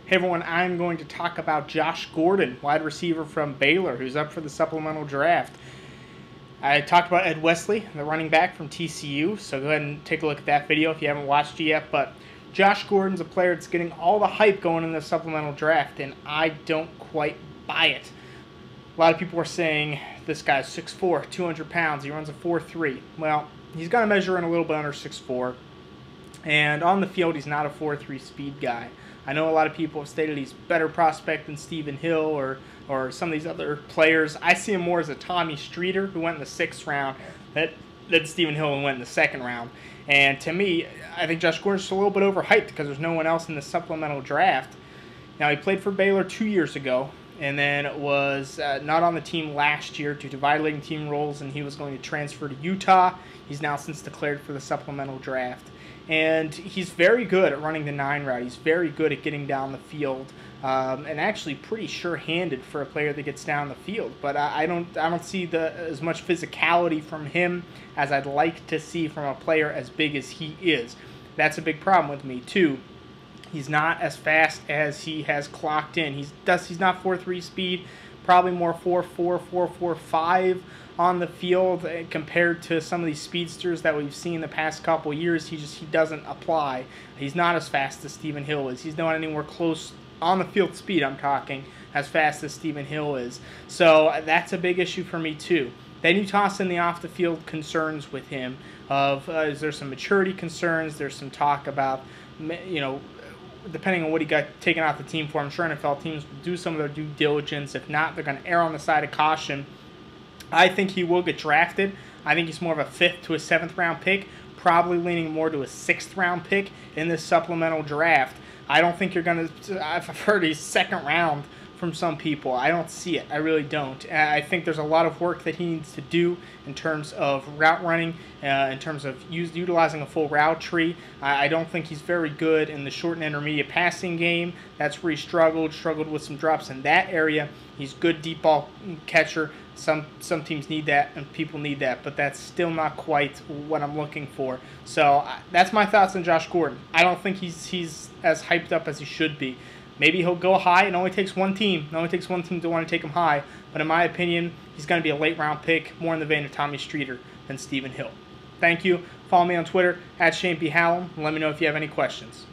Hey everyone, I'm going to talk about Josh Gordon, wide receiver from Baylor, who's up for the supplemental draft. I talked about Ed Wesley, the running back from TCU, so go ahead and take a look at that video if you haven't watched it yet. But Josh Gordon's a player that's getting all the hype going in the supplemental draft, and I don't quite buy it. A lot of people are saying this guy's 6'4", 200 pounds, he runs a 4.3. Well, he's going to measure in a little bit under 6'4", and on the field he's not a 4.3 speed guy. I know a lot of people have stated he's a better prospect than Stephen Hill or some of these other players. I see him more as a Tommy Streeter who went in the 6th round than Stephen Hill who went in the 2nd round. And to me, I think Josh Gordon's just a little bit overhyped because there's no one else in the supplemental draft. Now, he played for Baylor 2 years ago and then was not on the team last year due to violating team rules, and he was going to transfer to Utah. He's now since declared for the supplemental draft. And he's very good at running the 9 route. He's very good at getting down the field, and actually pretty sure-handed for a player that gets down the field. But I don't see as much physicality from him as I'd like to see from a player as big as he is. That's a big problem with me too. He's not as fast as he has clocked in. He's not 4.3 speed, probably more 4.4, 4.45 on the field compared to some of these speedsters that we've seen the past couple years. He doesn't apply. He's not as fast as Stephen Hill is. He's not anywhere close on the field speed, I'm talking, as fast as Stephen Hill is. So that's a big issue for me too. Then you toss in the off the field concerns with him of is there some maturity concerns? There's some talk about, you know, depending on what he got taken off the team for. I'm sure NFL teams will do some of their due diligence. If not, they're going to err on the side of caution. I think he will get drafted. I think he's more of a 5th to a 7th round pick, probably leaning more to a 6th round pick in this supplemental draft. I don't think you're going to, I've heard he's 2nd round from some people. I don't see it. I really don't. I think there's a lot of work that he needs to do in terms of route running, in terms of utilizing a full route tree. I don't think he's very good in the short and intermediate passing game. That's where he struggled with some drops in that area. He's good deep ball catcher. Some teams need that and people need that, but that's still not quite what I'm looking for. So that's my thoughts on Josh Gordon. I don't think he's as hyped up as he should be. Maybe he'll go high. It only takes one team. It only takes one team to want to take him high. But in my opinion, he's going to be a late-round pick, more in the vein of Tommy Streeter than Stephen Hill. Thank you. Follow me on Twitter, @ShanePHallam. Let me know if you have any questions.